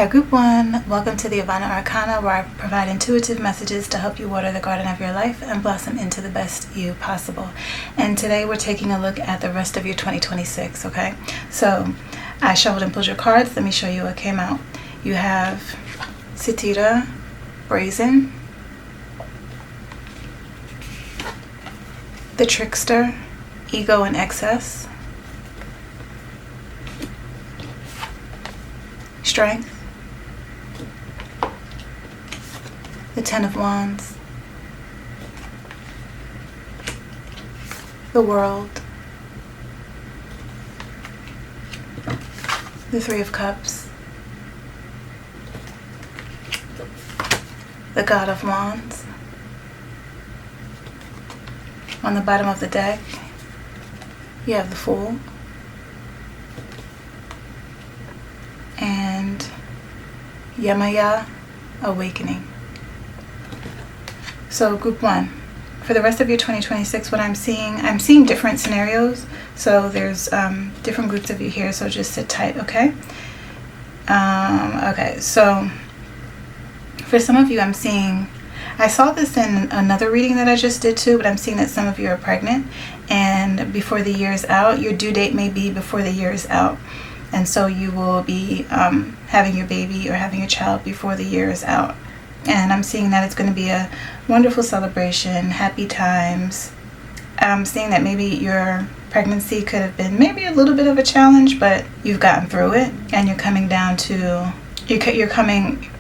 Hi Group 1, welcome to the Avana Arcana, where I provide intuitive messages to help you water the garden of your life and blossom into the best you possible. And today we're taking a look at the rest of your 2026, okay? So I shuffled and pulled your cards. Let me show you what came out. You have Sitira, Brazen, the Trickster, Ego and Excess, Strength, the Ten of Wands, the World, the Three of Cups, the God of Wands. On the bottom of the deck, you have the Fool and Yamaya, Awakening. So Group 1, for the rest of your 2026, what I'm seeing different scenarios. So there's different groups of you here, so just sit tight, okay? Okay, so for some of you, I saw this in another reading that I just did too, but I'm seeing that some of you are pregnant, and before the year is out, your due date may be before the year is out. And so you will be having your baby or having your child before the year is out. And I'm seeing that it's going to be a wonderful celebration, happy times. I'm seeing that maybe your pregnancy could have been maybe a little bit of a challenge, but you've gotten through it, and you're coming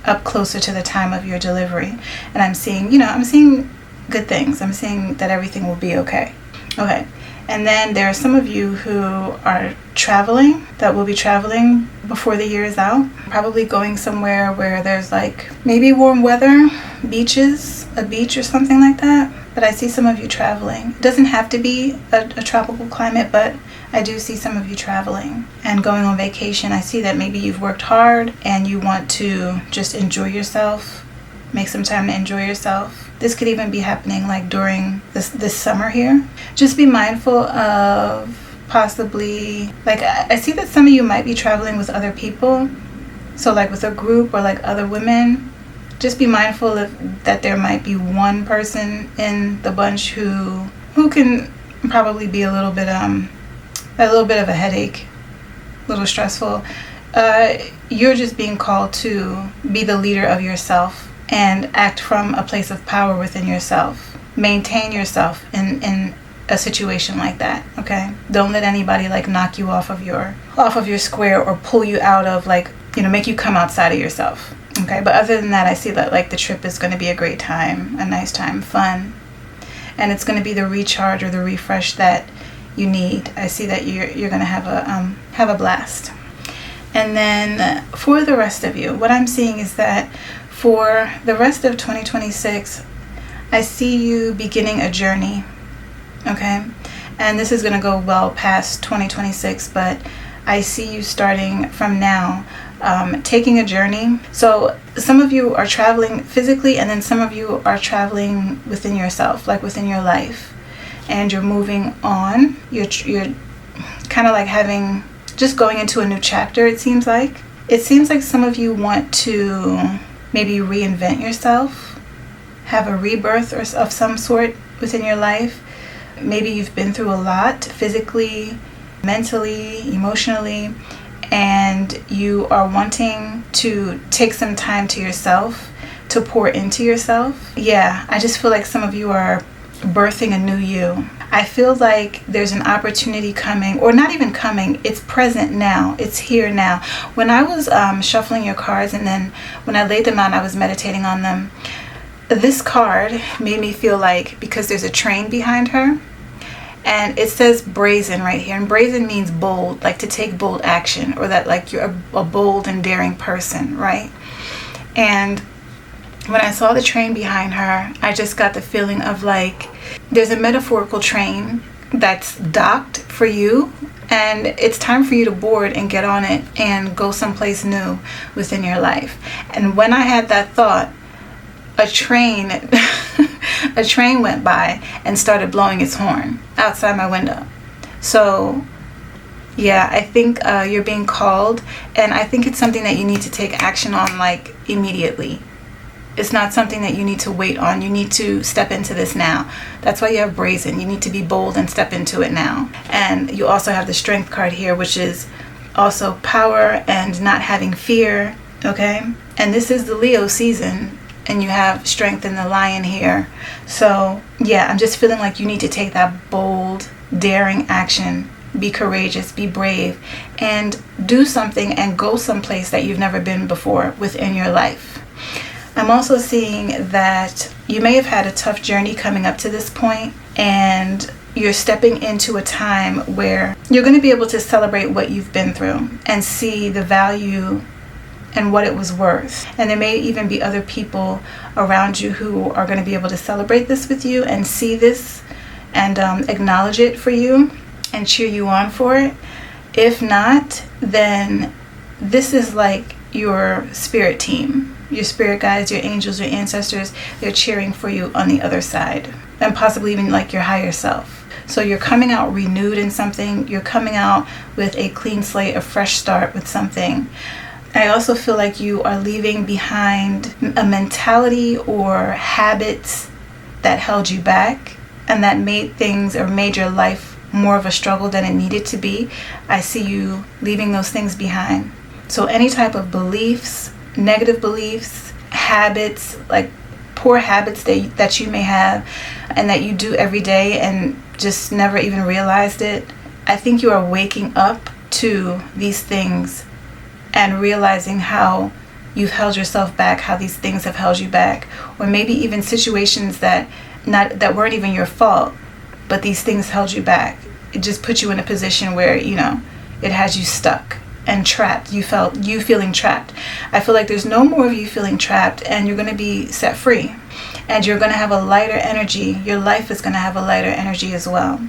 up closer to the time of your delivery. And I'm seeing good things. I'm seeing that everything will be okay. Okay. And then there are some of you who are traveling, that will be traveling before the year is out. Probably going somewhere where there's like maybe warm weather, a beach or something like that. But I see some of you traveling. It doesn't have to be a tropical climate, but I do see some of you traveling and going on vacation. I see that maybe you've worked hard and you want to just enjoy yourself, make some time to enjoy yourself. This could even be happening like during this summer here. Just be mindful of possibly, like I see that some of you might be traveling with other people. So like with a group or like other women. Just be mindful that there might be one person in the bunch who can probably be a little bit of a headache, a little stressful. You're just being called to be the leader of yourself and act from a place of power within yourself. Maintain yourself in a situation like that, okay? Don't let anybody like knock you off of your square or pull you out of make you come outside of yourself, okay? But other than that, I see that like the trip is going to be a great time, a nice time, fun, and it's going to be the recharge or the refresh that you need. I see that you're going to have a blast. And then for the rest of you, what I'm seeing is that for the rest of 2026, I see you beginning a journey, okay? And this is going to go well past 2026, but I see you starting from now, taking a journey. So some of you are traveling physically, and then some of you are traveling within yourself, like within your life. And you're moving on. You're kind of like just going into a new chapter, it seems like. It seems like some of you want to maybe reinvent yourself, have a rebirth of some sort within your life. Maybe you've been through a lot physically, mentally, emotionally, and you are wanting to take some time to yourself, to pour into yourself. Yeah, I just feel like some of you are birthing a new you. I feel like there's an opportunity coming, or not even coming, it's present now, it's here now. When I was shuffling your cards, and then when I laid them out, I was meditating on them, this card made me feel like, because there's a train behind her, and it says brazen right here, and brazen means bold, like to take bold action, or that like you're a bold and daring person, right? And when I saw the train behind her, I just got the feeling of like there's a metaphorical train that's docked for you, and it's time for you to board and get on it and go someplace new within your life. And when I had that thought, a train went by and started blowing its horn outside my window. So Yeah, I think you're being called, and I think it's something that you need to take action on, like, immediately. It's not something that you need to wait on. You need to step into this now. That's why you have brazen. You need to be bold and step into it now. And you also have the strength card here, which is also power and not having fear. Okay? And this is the Leo season, and you have strength in the lion here. So yeah, I'm just feeling like you need to take that bold, daring action. Be courageous, be brave, and do something and go someplace that you've never been before within your life. I'm also seeing that you may have had a tough journey coming up to this point, and you're stepping into a time where you're going to be able to celebrate what you've been through and see the value and what it was worth. And there may even be other people around you who are going to be able to celebrate this with you and see this and acknowledge it for you and cheer you on for it. If not, then this is like your spirit team, your spirit guides, your angels, your ancestors. They're cheering for you on the other side, and possibly even like your higher self. So you're coming out renewed in something. You're coming out with a clean slate, a fresh start with something. I also feel like you are leaving behind a mentality or habits that held you back and that made things or made your life more of a struggle than it needed to be. I see you leaving those things behind. So any type of beliefs, negative beliefs, habits, like poor habits that you may have and that you do every day and just never even realized it, I think you are waking up to these things and realizing how you've held yourself back, how these things have held you back, or maybe even situations that weren't even your fault, but these things held you back. It just put you in a position where, it has you stuck and trapped. You feeling trapped. I feel like there's no more of you feeling trapped, and you're going to be set free. And you're going to have a lighter energy. Your life is going to have a lighter energy as well.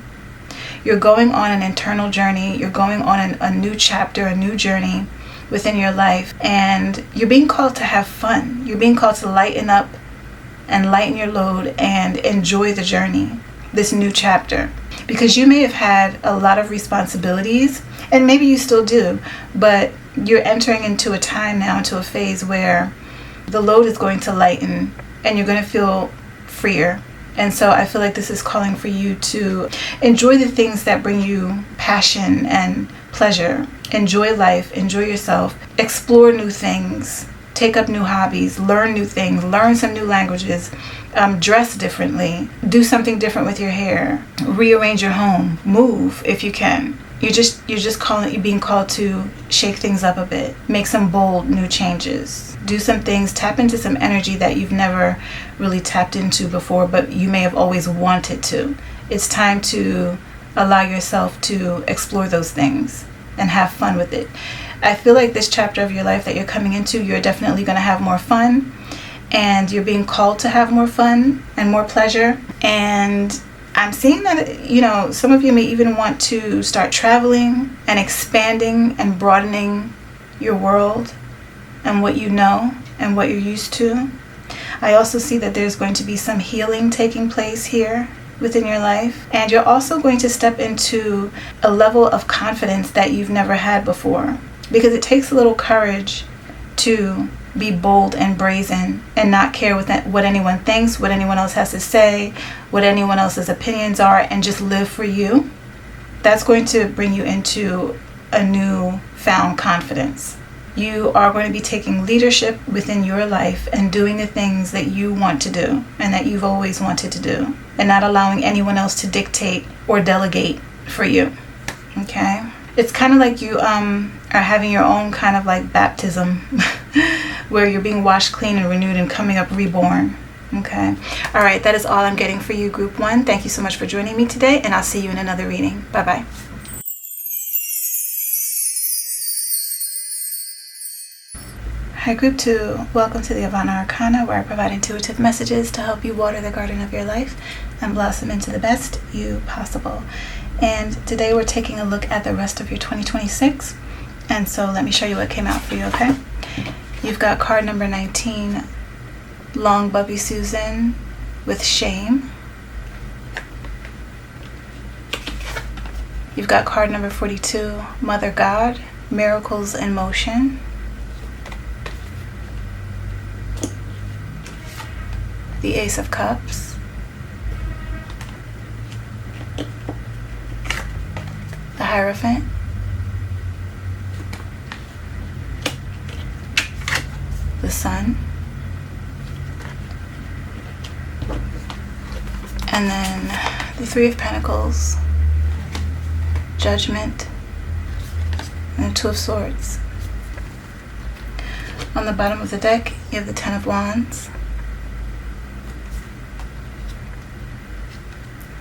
You're going on an internal journey. You're going on a new chapter, a new journey within your life. And you're being called to have fun. You're being called to lighten up and lighten your load and enjoy the journey, this new chapter. Because you may have had a lot of responsibilities, and maybe you still do, but you're entering into a time now, into a phase where the load is going to lighten and you're going to feel freer. And so I feel like this is calling for you to enjoy the things that bring you passion and pleasure. Enjoy life, enjoy yourself, explore new things, take up new hobbies, learn new things, learn some new languages, dress differently, do something different with your hair, rearrange your home, move if you can. You're being called to shake things up a bit, make some bold new changes, do some things, tap into some energy that you've never really tapped into before, but you may have always wanted to. It's time to allow yourself to explore those things and have fun with it. I feel like this chapter of your life that you're coming into, you're definitely going to have more fun, and you're being called to have more fun and more pleasure. And I'm seeing that, some of you may even want to start traveling and expanding and broadening your world and what you know and what you're used to. I also see that there's going to be some healing taking place here within your life. And you're also going to step into a level of confidence that you've never had before. Because it takes a little courage to be bold and brazen and not care what anyone thinks, what anyone else has to say, what anyone else's opinions are, and just live for you. That's going to bring you into a newfound confidence. You are going to be taking leadership within your life and doing the things that you want to do and that you've always wanted to do, and not allowing anyone else to dictate or delegate for you. Okay? It's kind of like you are having your own kind of like baptism where you're being washed clean and renewed and coming up reborn. Okay. All right. That is all I'm getting for you, Group 1. Thank you so much for joining me today, and I'll see you in another reading. Bye-bye. Hi, Group 2. Welcome to the Avana Arcana, where I provide intuitive messages to help you water the garden of your life and blossom into the best you possible. And today we're taking a look at the rest of your 2026. And so let me show you what came out for you, okay? You've got card number 19, Long Bubby Susan with Shame. You've got card number 42, Mother God, Miracles in Motion. The Ace of Cups. The Hierophant. The Sun. And then the Three of Pentacles, Judgment, and the Two of Swords. On the bottom of the deck, you have the Ten of Wands.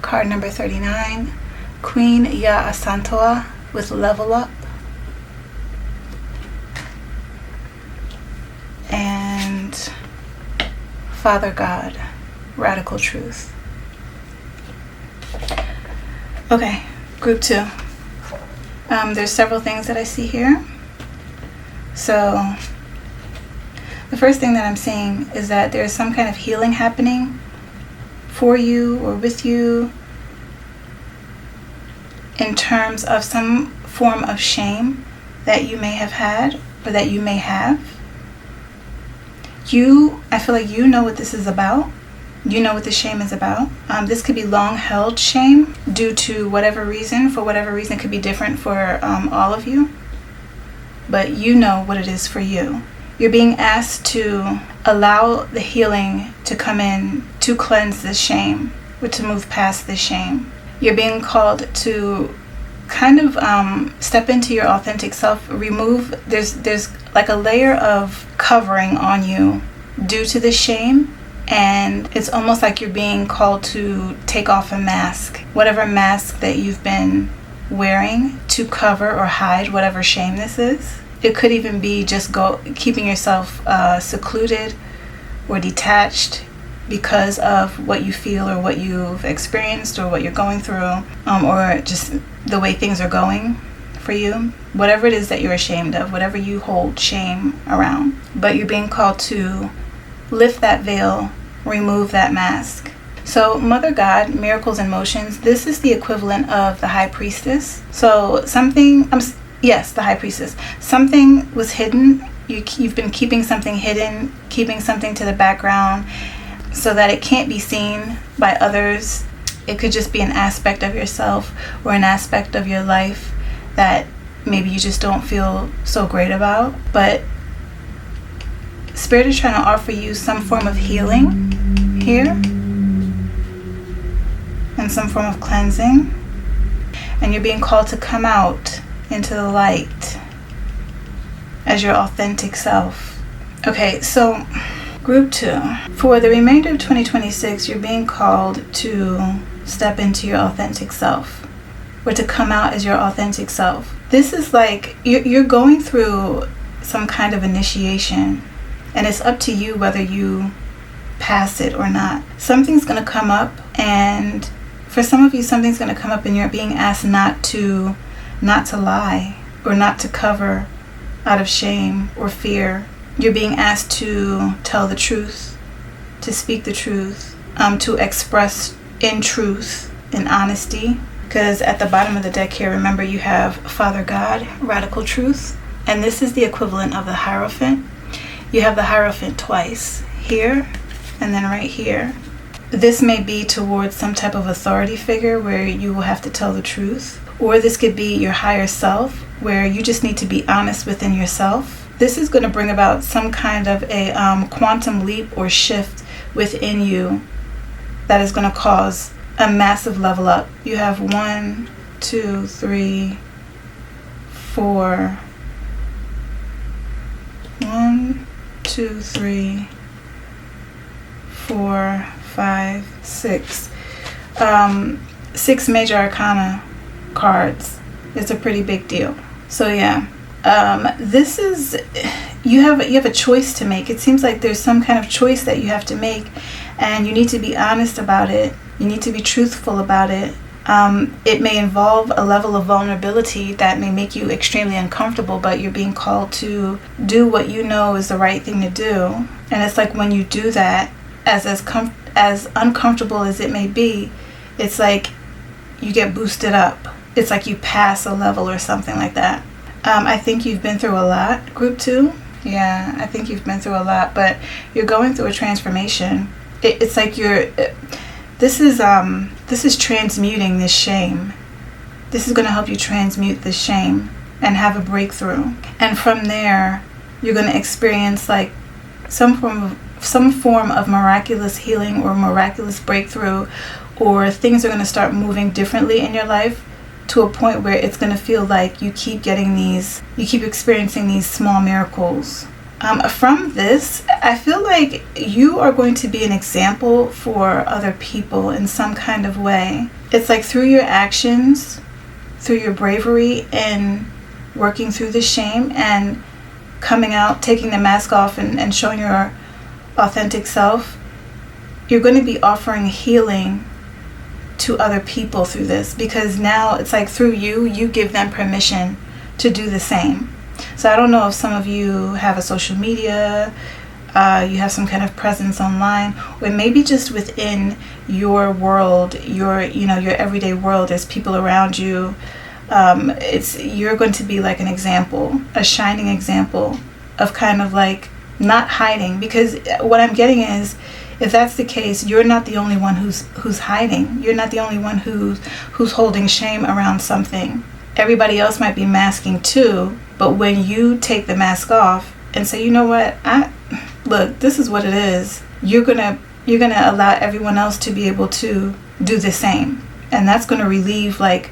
Card number 39, Queen Ya Asantoa with Level Up. And Father God, Radical Truth. Okay, group 2. There's several things that I see here. So the first thing that I'm seeing is that there's some kind of healing happening for you or with you in terms of some form of shame that you may have had or that you may have. I feel like you know what this is about. You know what the shame is about. This could be long-held shame due to whatever reason. For whatever reason, it could be different for all of you. But you know what it is for you. You're being asked to allow the healing to come in to cleanse this shame, or to move past this shame. You're being called to kind of step into your authentic self. Remove, there's like a layer of covering on you due to the shame. And it's almost like you're being called to take off a mask, whatever mask that you've been wearing to cover or hide whatever shame this is. It could even be just keeping yourself secluded or detached because of what you feel or what you've experienced or what you're going through, or just the way things are going for you. Whatever it is that you're ashamed of, whatever you hold shame around. But you're being called to lift that veil, remove that mask. So Mother God, Miracles in Motions, this is the equivalent of the High Priestess. So yes, the High Priestess. Something was hidden. You've been keeping something hidden, keeping something to the background so that it can't be seen by others. It could just be an aspect of yourself or an aspect of your life that maybe you just don't feel so great about. But Spirit is trying to offer you some form of healing here and some form of cleansing. And you're being called to come out into the light as your authentic self. Okay, so group 2. For the remainder of 2026, you're being called to step into your authentic self or to come out as your authentic self. This is like you're going through some kind of initiation. And it's up to you whether you pass it or not. Something's going to come up, and for some of you, something's going to come up and you're being asked not to lie or not to cover out of shame or fear. You're being asked to tell the truth, to speak the truth, to express in truth, in honesty. Because at the bottom of the deck here, remember you have Father God, Radical Truth, and this is the equivalent of the Hierophant. You have the Hierophant twice, here and then right here. This may be towards some type of authority figure where you will have to tell the truth. Or this could be your higher self, where you just need to be honest within yourself. This is going to bring about some kind of a quantum leap or shift within you that is going to cause a massive level up. You have 1, 2, 3, 4. 1, 2, 3, 4, 5, 6. 6 major arcana cards. It's a pretty big deal. So yeah, this is you have a choice to make. It seems like there's some kind of choice that you have to make, and you need to be honest about it. You need to be truthful about it. It may involve a level of vulnerability that may make you extremely uncomfortable, but you're being called to do what you know is the right thing to do. And it's like when you do that, as uncomfortable as it may be, it's like you get boosted up. it's like you pass a level or something like that. I think you've been through a lot, group 2. Yeah, I think you've been through a lot, but you're going through a transformation. It's like this is transmuting this shame. This is going to help you transmute this shame and have a breakthrough. And from there, you're going to experience like some form of miraculous healing or miraculous breakthrough, or things are going to start moving differently in your life to a point where it's going to feel like you keep experiencing these small miracles. From this, I feel like you are going to be an example for other people in some kind of way. It's like through your actions, through your bravery in working through the shame and coming out, taking the mask off and showing your authentic self, you're going to be offering healing to other people through this, because now it's like through you give them permission to do the same. So I don't know if some of you have a social media, you have some kind of presence online, or maybe just within your world, your everyday world, there's people around you. You're going to be like an example, a shining example of kind of like not hiding, because what I'm getting is, if that's the case, you're not the only one who's hiding. You're not the only one who's holding shame around something. Everybody else might be masking too, but when you take the mask off and say, you know what, look, this is what it is, you're gonna allow everyone else to be able to do the same. And that's gonna relieve like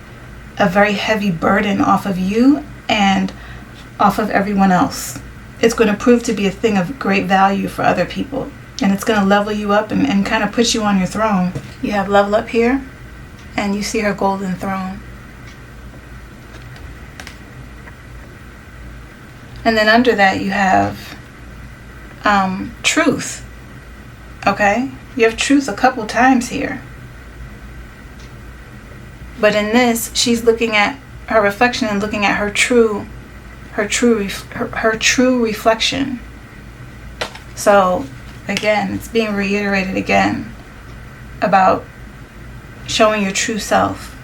a very heavy burden off of you and off of everyone else. It's going to prove to be a thing of great value for other people. And it's going to level you up and kind of put you on your throne. You have level up here, and you see her golden throne. And then under that you have truth. Okay? You have truth a couple times here. But in this, she's looking at her reflection and looking at her true reflection. So again, it's being reiterated again about showing your true self,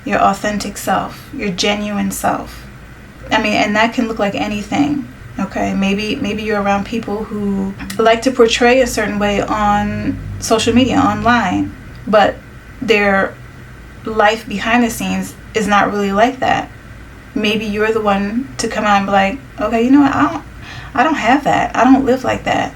your authentic self, your genuine self. I mean, and that can look like anything. Okay, maybe you're around people who like to portray a certain way on social media, online, but their life behind the scenes is not really like that. Maybe you're the one to come out and be like, okay, you know what, I don't have that. I don't live like that.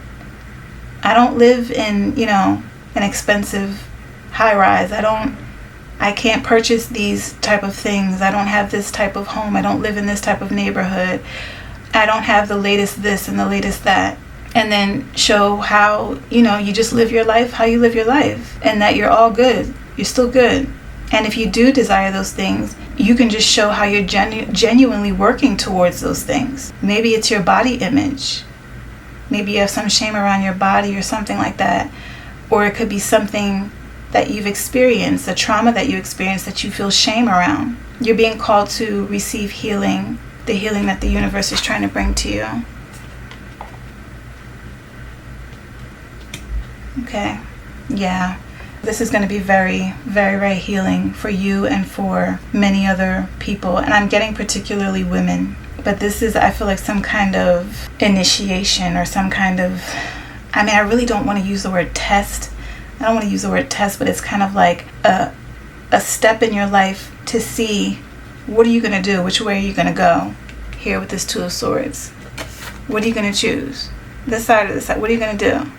I don't live in, an expensive high rise. I can't purchase these type of things. I don't have this type of home. I don't live in this type of neighborhood. I don't have the latest this and the latest that. And then show how, you just live your life, how you live your life, and that you're all good. You're still good. And if you do desire those things, you can just show how you're genuinely working towards those things. Maybe it's your body image. Maybe you have some shame around your body or something like that. Or it could be something that you've experienced, a trauma that you experienced that you feel shame around. You're being called to receive healing, the healing that the universe is trying to bring to you. Okay, yeah. This is going to be very, very, very healing for you and for many other people. And I'm getting particularly women. But this is, I feel like, some kind of initiation or some kind of, I really don't want to use the word test. I don't want to use the word test, but it's kind of like a step in your life to see, what are you going to do? Which way are you going to go? Here with this Two of Swords. What are you going to choose? This side or this side? What are you going to do?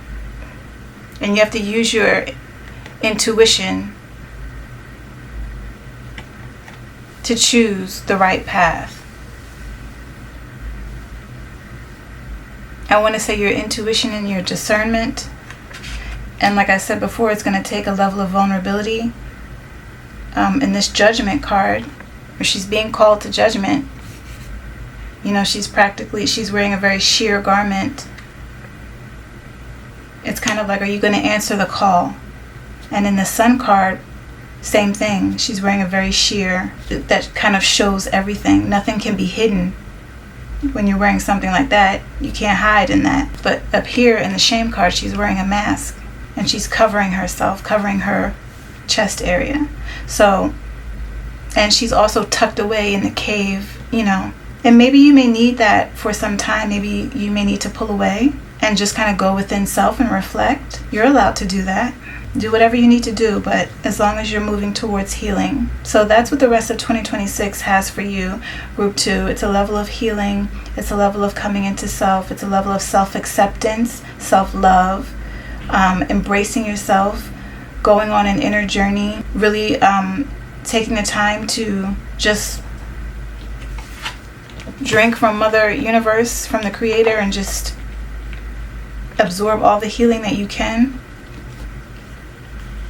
And you have to use your intuition to choose the right path. I want to say your intuition and your discernment. And like I said before, it's going to take a level of vulnerability. In this Judgment card, where she's being called to judgment, she's wearing a very sheer garment. It's kind of like, are you going to answer the call? And in the Sun card, same thing. She's wearing a very sheer, that kind of shows everything. Nothing can be hidden. When you're wearing something like that, you can't hide in that. But up here in the Shame card, she's wearing a mask. And she's covering herself, covering her chest area. So And she's also tucked away in the cave, you know. And maybe you may need that for some time. Maybe you may need to pull away and just kind of go within self and reflect. You're allowed to do that. Do whatever you need to do, but as long as you're moving towards healing. So that's what the rest of 2026 has for you, Group 2. It's a level of healing. It's a level of coming into self. It's a level of self-acceptance, self-love, embracing yourself, going on an inner journey, really taking the time to just drink from Mother Universe, from the Creator, and just absorb all the healing that you can.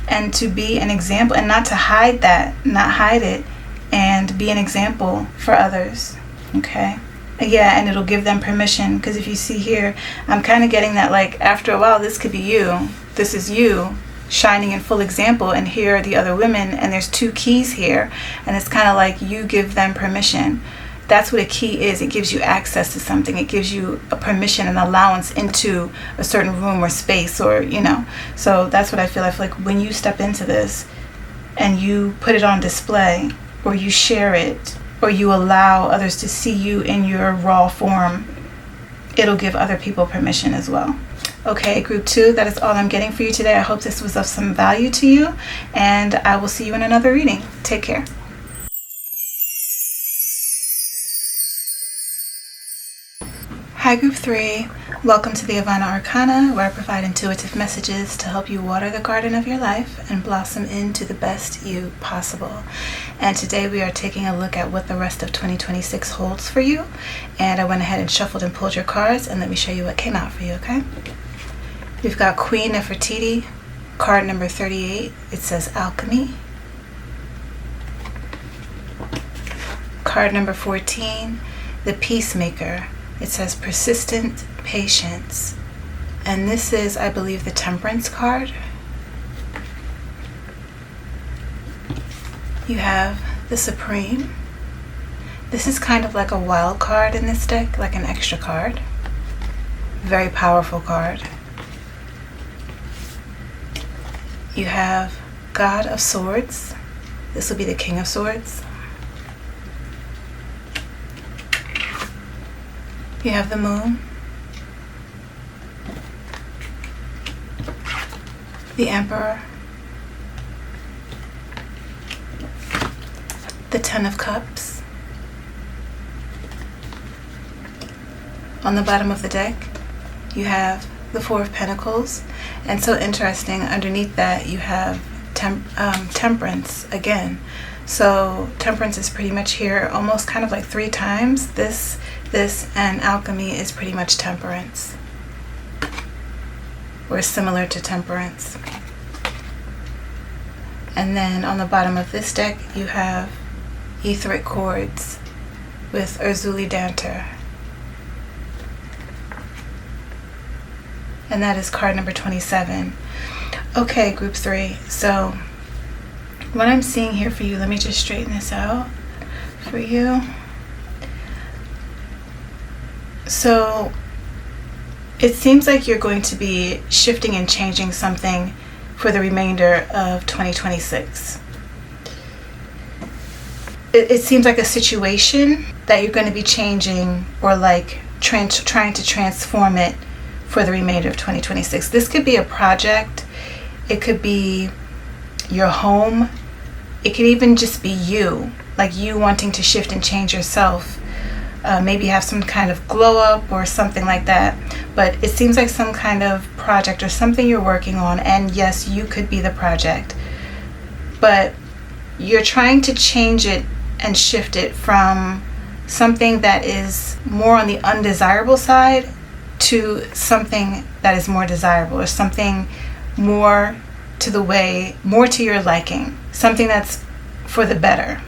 And to be an example, and not to hide that, not hide it, and be an example for others. Okay? Yeah, and it'll give them permission, because if you see here, I'm kind of getting that, like, after a while, this could be you. This is you shining in full example, and here are the other women, and there's 2 keys here, and it's kind of like you give them permission. That's what a key is. It gives you access to something. It gives you a permission, an allowance into a certain room or space, or, you know. So that's what I feel. I feel like when you step into this and you put it on display, or you share it, or you allow others to see you in your raw form, it'll give other people permission as well. Okay, Group 2, that is all I'm getting for you today. I hope this was of some value to you, and I will see you in another reading. Take care. Hi Group 3, welcome to the Avana Arcana, where I provide intuitive messages to help you water the garden of your life and blossom into the best you possible. And today we are taking a look at what the rest of 2026 holds for you. And I went ahead and shuffled and pulled your cards, and let me show you what came out for you, okay? We've got Queen Nefertiti, card number 38. It says Alchemy. Card number 14, the Peacemaker. It says persistent patience. And this is, I believe, the Temperance card. You have the Supreme. This is kind of like a wild card in this deck, like an extra card. Very powerful card. You have God of Swords. This will be the King of Swords. You have the Moon, the Emperor, the Ten of Cups. On the bottom of the deck, you have the Four of Pentacles, and so interesting, underneath that you have Temperance again. So Temperance is pretty much here almost kind of like 3 times. This, and Alchemy is pretty much Temperance, or similar to Temperance. And then on the bottom of this deck, you have Etheric Chords with Urzuli Danter. And that is card number 27. Okay, Group 3. So what I'm seeing here for you, let me just straighten this out for you. So it seems like you're going to be shifting and changing something for the remainder of 2026. It seems like a situation that you're going to be changing, or like trying to transform it for the remainder of 2026. This could be a project. It could be your home. It could even just be you, like you wanting to shift and change yourself. Maybe have some kind of glow up or something like that. But it seems like some kind of project or something you're working on. And yes, you could be the project. But you're trying to change it and shift it from something that is more on the undesirable side to something that is more desirable, or something more to your liking, something that's for the better.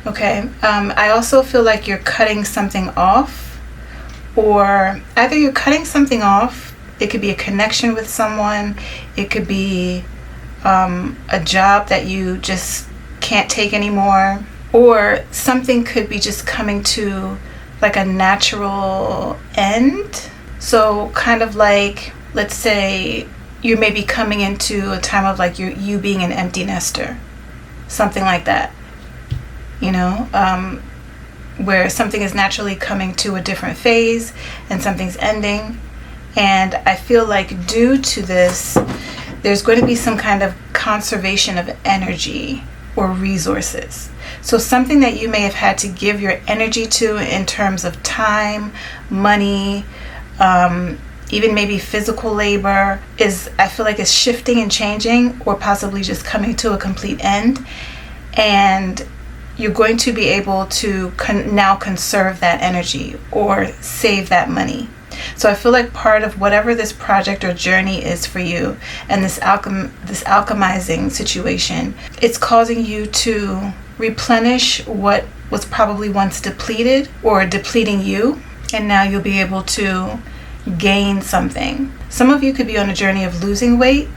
Okay, I also feel like you're cutting something off, or either you're cutting something off, it could be a connection with someone, it could be a job that you just can't take anymore, or something could be just coming to like a natural end. So kind of like, let's say you may be coming into a time of like you being an empty nester, something like that. you know, where something is naturally coming to a different phase and something's ending. And I feel like due to this, there's going to be some kind of conservation of energy or resources. So something that you may have had to give your energy to in terms of time, money, even maybe physical labor, I feel like is shifting and changing, or possibly just coming to a complete end. And you're going to be able to now conserve that energy or save that money. So I feel like part of whatever this project or journey is for you, and this alchemizing situation, it's causing you to replenish what was probably once depleted or depleting you, and now you'll be able to gain something. Some of you could be on a journey of losing weight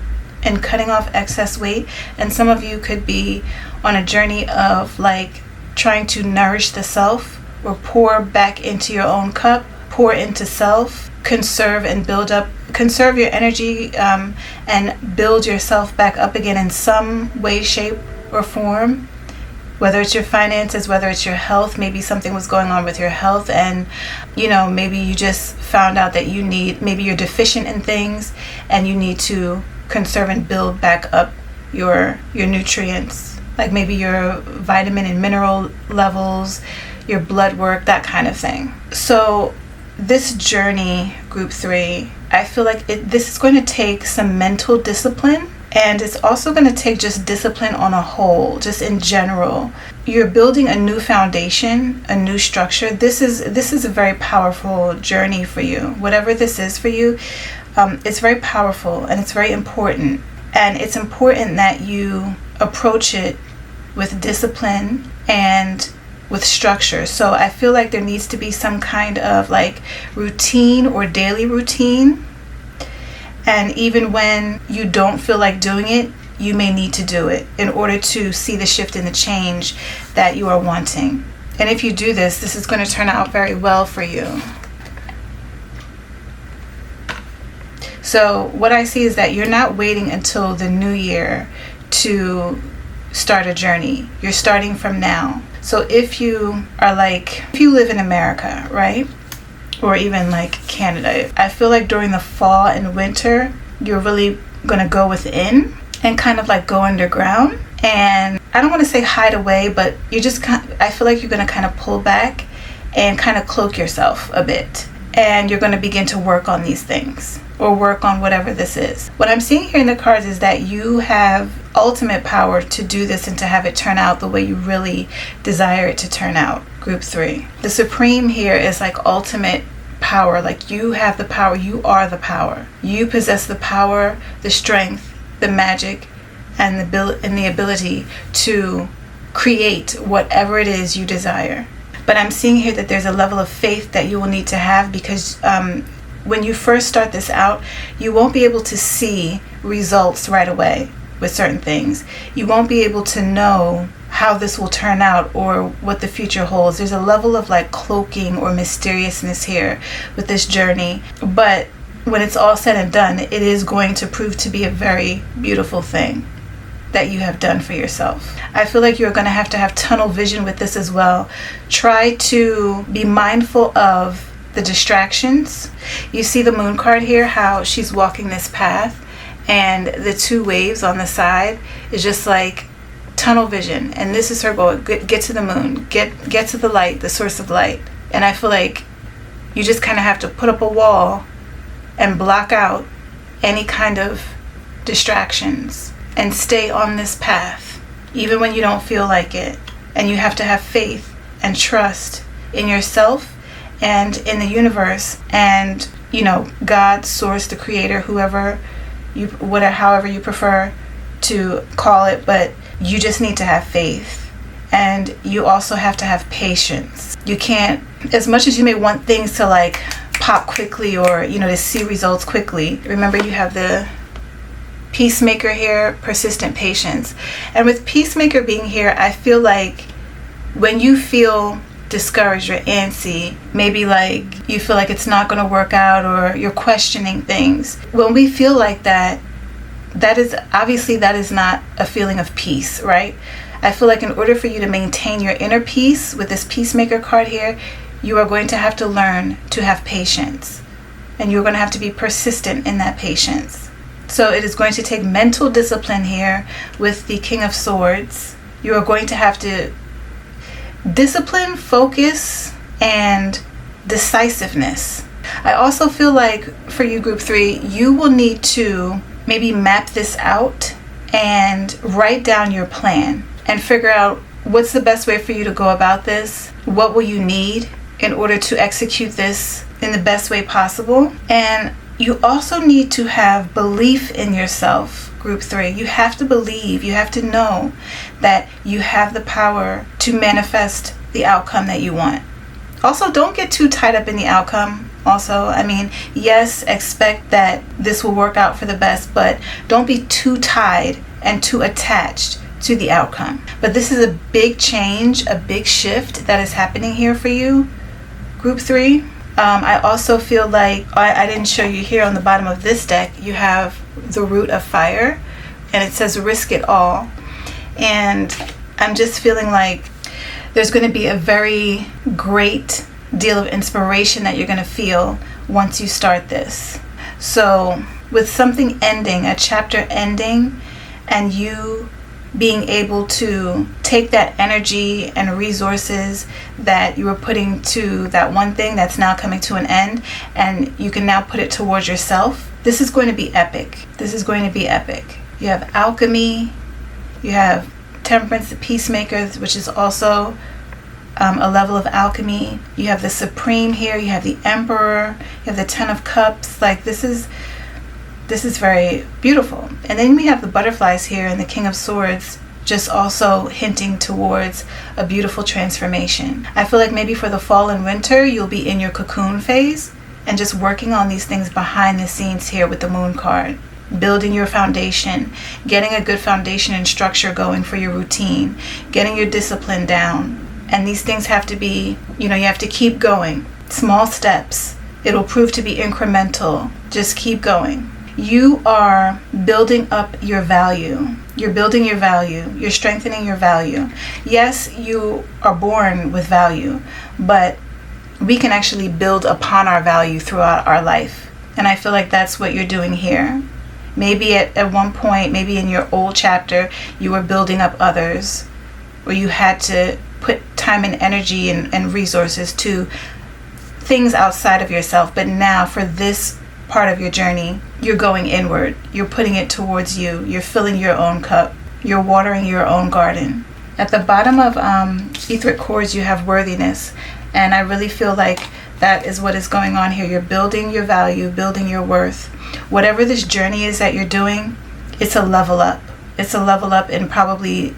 and cutting off excess weight, and some of you could be on a journey of like trying to nourish the self or pour back into your own cup, pour into self, conserve and build up, conserve your energy, and build yourself back up again in some way, shape, or form. Whether it's your finances, whether it's your health, maybe something was going on with your health, and you know, maybe you just found out that maybe you're deficient in things and you need to conserve and build back up your nutrients, like maybe your vitamin and mineral levels, your blood work, that kind of thing. So this journey, group 3, I feel like this is going to take some mental discipline, and it's also going to take just discipline on a whole, just in general. You're building a new foundation, a new structure. This is a very powerful journey for you. Whatever this is for you, it's very powerful and it's very important. And it's important that you approach it with discipline and with structure. So I feel like there needs to be some kind of like routine or daily routine. And even when you don't feel like doing it, you may need to do it in order to see the shift and the change that you are wanting. And if you do this, this is going to turn out very well for you. So what I see is that you're not waiting until the new year to start a journey. You're starting from now. So if you live in America, right? Or even like Canada, I feel like during the fall and winter, you're really going to go within and kind of like go underground. And I don't want to say hide away, but I feel like you're going to kind of pull back and kind of cloak yourself a bit. And you're going to begin to work on these things or work on whatever this is. What I'm seeing here in the cards is that you have ultimate power to do this and to have it turn out the way you really desire it to turn out. Group 3. The Supreme here is like ultimate power. Like you have the power. You are the power. You possess the power, the strength, the magic, and the ability to create whatever it is you desire. But I'm seeing here that there's a level of faith that you will need to have, because when you first start this out, you won't be able to see results right away with certain things. You won't be able to know how this will turn out or what the future holds. There's a level of like cloaking or mysteriousness here with this journey. But when it's all said and done, it is going to prove to be a very beautiful thing that you have done for yourself. I feel like you're going to have tunnel vision with this as well. Try to be mindful of the distractions. You see the moon card here, how she's walking this path, and the 2 waves on the side is just like tunnel vision. And this is her goal. Get to the moon, get to the light, the source of light. And I feel like you just kind of have to put up a wall and block out any kind of distractions and stay on this path even when you don't feel like it. And you have to have faith and trust in yourself and in the universe and, you know, God, source, the creator, however you prefer to call it. But you just need to have faith, and you also have to have patience. You can't, as much as you may want things to like pop quickly or, you know, to see results quickly, remember you have the Peacemaker here, persistent patience. And with Peacemaker being here, I feel like when you feel discouraged or antsy, maybe like you feel like it's not going to work out or you're questioning things, when we feel like that is not a feeling of peace, right? I feel like in order for you to maintain your inner peace with this peacemaker card here, you are going to have to learn to have patience. And you're going to have to be persistent in that patience. So it is going to take mental discipline here with the King of Swords. You are going to have to discipline, focus, and decisiveness. I also feel like for you, Group 3, you will need to maybe map this out and write down your plan and figure out what's the best way for you to go about this. What will you need in order to execute this in the best way possible? And you also need to have belief in yourself, Group 3. You have to believe, you have to know that you have the power to manifest the outcome that you want. Also, don't get too tied up in the outcome. Also, I mean, yes, expect that this will work out for the best, but don't be too tied and too attached to the outcome. But this is a big change, a big shift that is happening here for you, Group 3. I also feel like, I didn't show you here on the bottom of this deck, you have the Root of Fire, and it says risk it all. And I'm just feeling like there's going to be a very great deal of inspiration that you're going to feel once you start this. So with something ending, a chapter ending, and you being able to take that energy and resources that you were putting to that one thing that's now coming to an end, and you can now put it towards yourself. This is going to be epic. This is going to be epic. You have alchemy, you have temperance, the peacemaker, which is also a level of alchemy. You have the Supreme here, you have the Emperor, you have the Ten of Cups. Like this is very beautiful. And then we have the butterflies here and the King of Swords, just also hinting towards a beautiful transformation. I feel like maybe for the fall and winter, you'll be in your cocoon phase and just working on these things behind the scenes here with the Moon card. Building your foundation, getting a good foundation and structure going for your routine, getting your discipline down. And these things have to be, you have to keep going. Small steps. It'll prove to be incremental. Just keep going. You are building up your value. You're building your value. You're strengthening your value. Yes, you are born with value, but we can actually build upon our value throughout our life. And I feel like that's what you're doing here. Maybe at one point, maybe in your old chapter, you were building up others, or you had to put time and energy and resources to things outside of yourself. But now for this part of your journey, you're going inward. You're putting it towards you. You're filling your own cup. You're watering your own garden. At the bottom of Etheric Chords, you have worthiness. And I really feel like that is what is going on here. You're building your value, building your worth. Whatever this journey is that you're doing, it's a level up. It's a level up in probably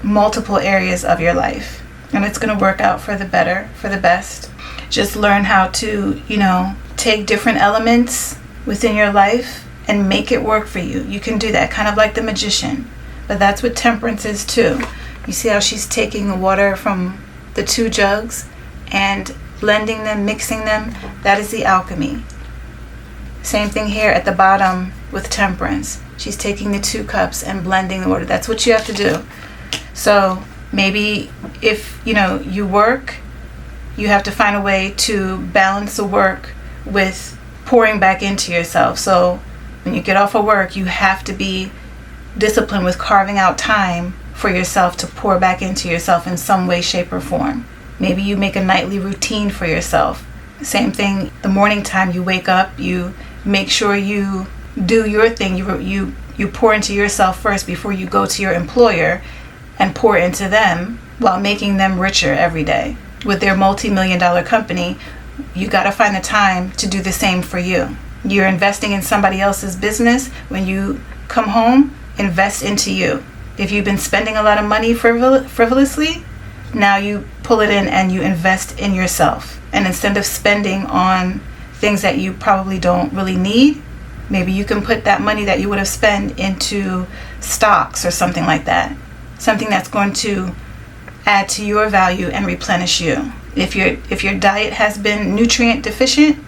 multiple areas of your life. And it's going to work out for the better, for the best. Just learn how to, take different elements within your life and make it work for you. You can do that, kind of like the magician. But that's what temperance is too. You see how she's taking the water from the two jugs and blending them, mixing them? That is the alchemy. Same thing here at the bottom with temperance. She's taking the 2 cups and blending the water. That's what you have to do. So maybe if, you work, you have to find a way to balance the work with pouring back into yourself. So when you get off of work, you have to be disciplined with carving out time for yourself to pour back into yourself in some way, shape, or form. Maybe you make a nightly routine for yourself. Same thing, the morning time you wake up, you make sure you do your thing. You pour into yourself first before you go to your employer and pour into them while making them richer every day. With their multi-million-dollar company, you got to find the time to do the same for you. You're investing in somebody else's business. When you come home, invest into you. If you've been spending a lot of money frivolously, now you pull it in and you invest in yourself. And instead of spending on things that you probably don't really need, maybe you can put that money that you would have spent into stocks or something like that. Something that's going to add to your value and replenish you. If your diet has been nutrient deficient,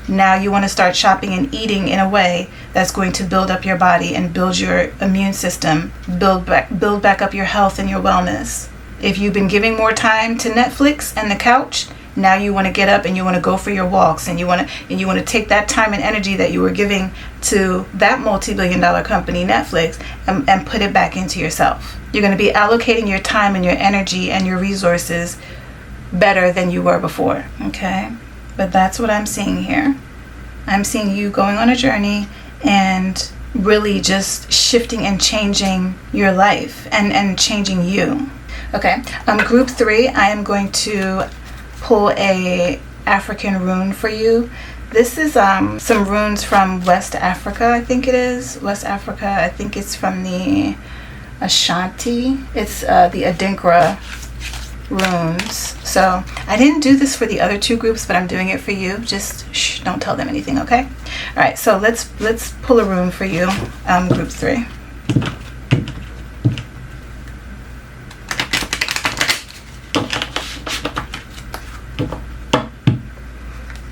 Now you want to start shopping and eating in a way that's going to build up your body and build your immune system, build back up your health and your wellness. If you've been giving more time to Netflix and the couch, now you want to get up and you want to go for your walks, and you want to take that time and energy that you were giving to that multi-billion-dollar company, Netflix, and put it back into yourself. You're going to be allocating your time and your energy and your resources better than you were before. Okay? But that's what I'm seeing here. I'm seeing you going on a journey and really just shifting and changing your life and changing you. Okay, group 3, I am going to pull a African rune for you. This is some runes from West Africa, I think it is. West Africa, I think it's from the Ashanti. It's the Adinkra runes. So I didn't do this for the other 2 groups, but I'm doing it for you. Just don't tell them anything, okay? All right, so let's pull a rune for you, group 3.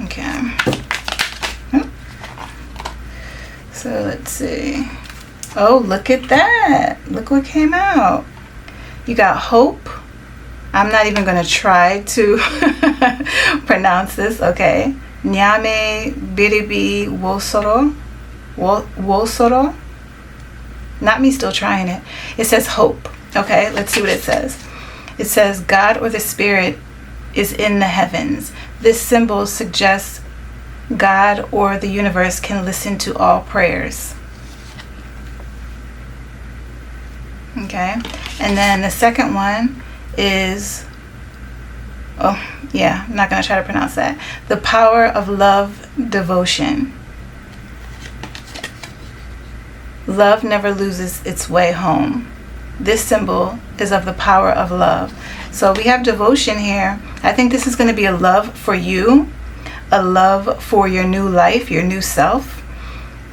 Okay. So let's see. Oh, look at that. Look what came out. You got hope. I'm not even going to try to pronounce this, okay? Nyame biribi wosoro. Wosoro. Not me still trying it. It says hope. Okay, let's see what it says. It says God or the Spirit is in the heavens. This symbol suggests God or the universe can listen to all prayers. Okay, and then the second one is, oh yeah, I'm not going to try to pronounce that. The power of love, devotion. Love never loses its way home. This symbol is of the power of love. So we have devotion here. I think this is going to be a love for you, a love for your new life, your new self,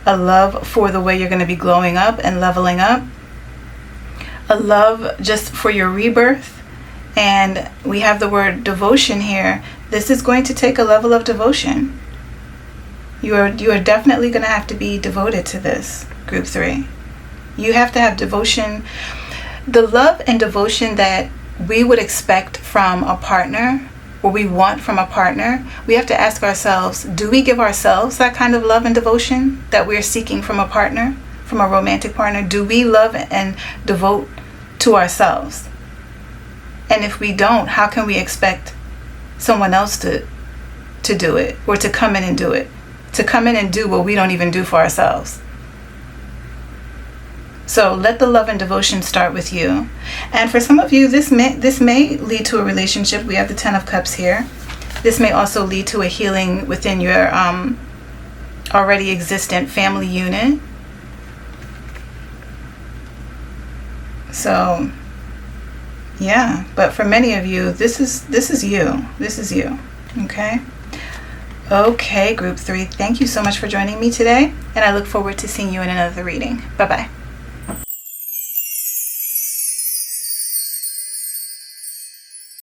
a love for the way you're going to be glowing up and leveling up, a love just for your rebirth. And we have the word devotion here. This is going to take a level of devotion. You are definitely going to have to be devoted to this, group 3. You have to have devotion. The love and devotion that we would expect from a partner, or we want from a partner, we have to ask ourselves, do we give ourselves that kind of love and devotion that we're seeking from a partner, from a romantic partner? Do we love and devote to ourselves? And if we don't, how can we expect someone else to do it, or to come in and do it, to come in and do what we don't even do for ourselves? So let the love and devotion start with you. And for some of you, this may lead to a relationship. We have the 10 of Cups here. This may also lead to a healing within your already existent family unit. So yeah, but for many of you, this is you. This is you. Okay? Okay, group 3. Thank you so much for joining me today, and I look forward to seeing you in another reading. Bye-bye.